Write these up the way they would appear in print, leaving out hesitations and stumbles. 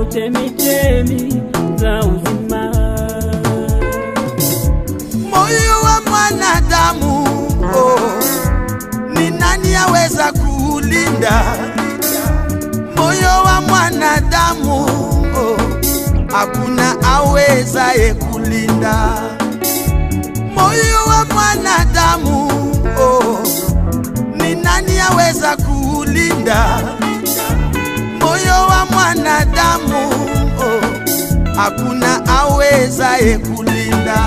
chemichemi za uzima. Moyo wa mwanadamu, ni nani aweza kuulinda? Moyo wa mwanadamu, hakuna awezaye kulinda. Moyo wa mwanadamu, ni nani aweza kuulinda? Moyo wa mwanadamu, hakuna awezaye kulinda.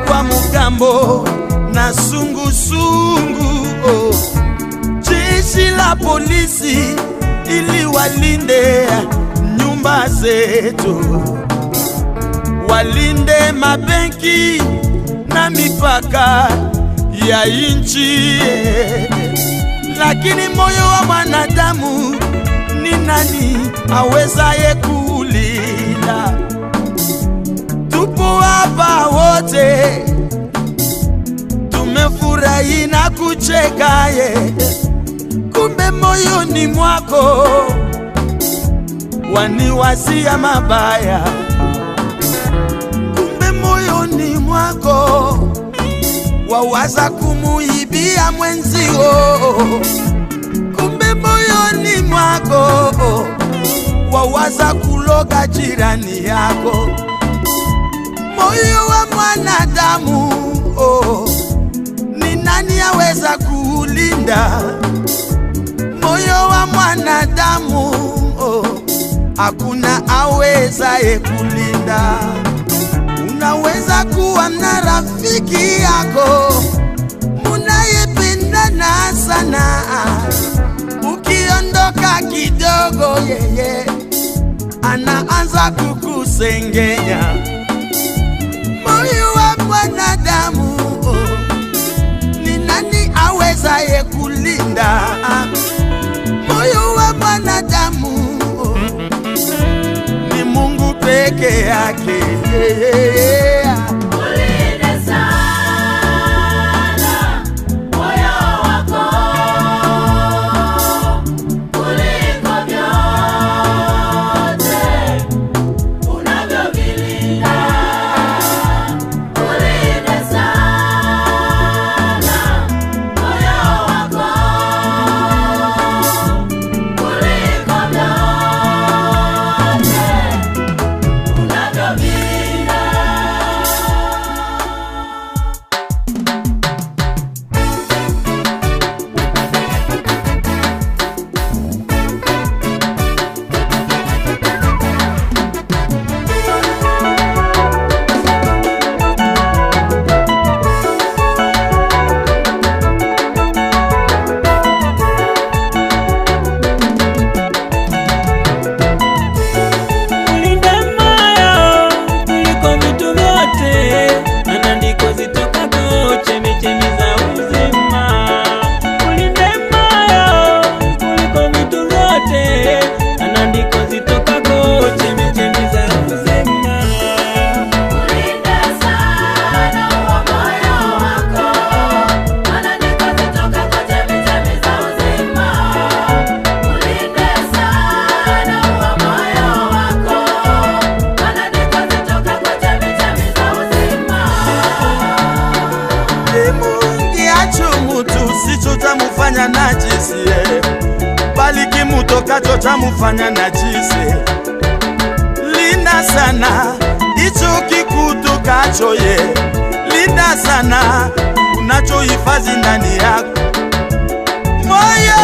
Kwa mugambo na sungusungu, jeshi la polisi ili walinde nyumba zetu, walinde mabenki na mipaka ya inchi. Lakini moyo wa mwanadamu, ni nani awezaye kulinda? Tupo hapa wote, tumefurahi na kucheka kumbe moyoni mwako waniwazia mabaya. Kumbe moyoni mwako wawaza kumuibia mwenzio. Kumbe moyoni mwako wawaza kuloga jirani yako. Moyo wa mwanadamu, ni nani aweza kuulinda? Moyo wa mwanadamu, hakuna awezaye kulinda. Unaweza kuwa na rafiki yako munayependana sana, ukiondoka kidogo yeye anaanza kukusengenya. Moyo wa mwanadamu, ni nani awezaye kulinda? Moyo wa mwanadamu, ni Mungu peke yake. Sichotamufanya najisi, bali kimutokacho chamufanya najisi. Linda sana icho kikutokacho linda sana unachohifadhi ndani yako. Moyo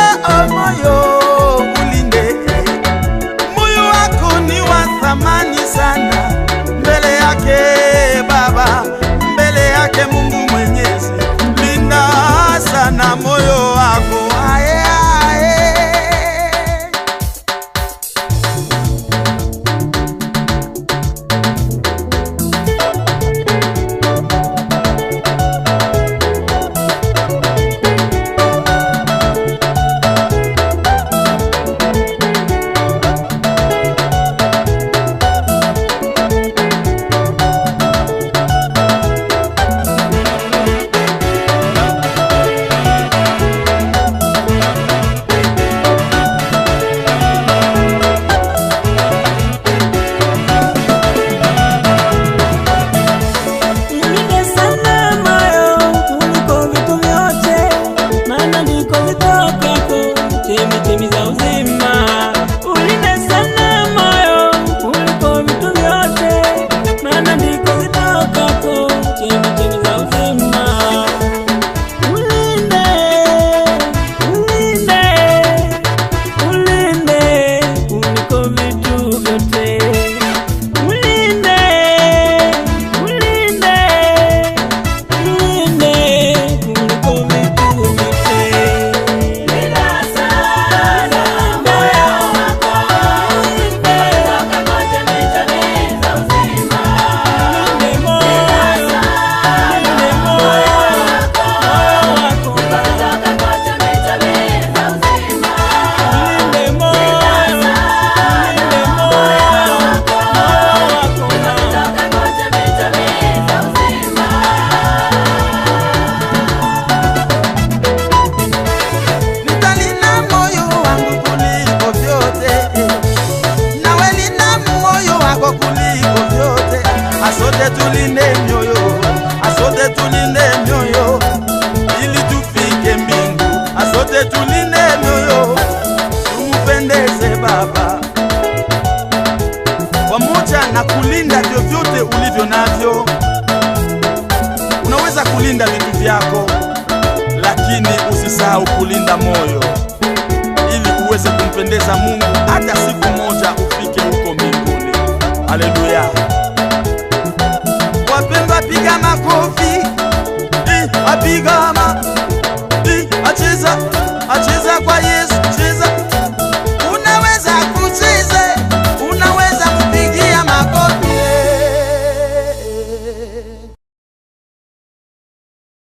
chemichemi za uzima. Ulinde sana moyo kuliko vitu vyote, maana ndiko zitokako chemichemi za uzima. Ulinde, ulinde, ulinde kuliko vitu vyote. Ulinde, ulinde, ulinde kuliko vitu vyote. Linda sana moyo wako, kutoka kwa chemichemi za uzima. Linde moyo, linde moyo wako, kutoka kwa chemichemi za uzima. Linde moyo, linde moyo wako, kutoka kwa chemichemi za uzima. Nitalinda moyo wangu kuliko vyote, nawe linda moyo wako kuliko vyote. Asote tulinde mioyo, asote tulinde mioyo ili tufike mbingu. Asote tulinde mioyo, tumpendeze Baba, pamoja na kulinda vyovyote ulivyo navyo. Unaweza kulinda vitu vyako, lakini usisahau kulinda moyo ili uweze kumpendeza Mungu, hata siku moja ufike huko mbinguni. Haleluya! Wapendwa, piga makofi, apiga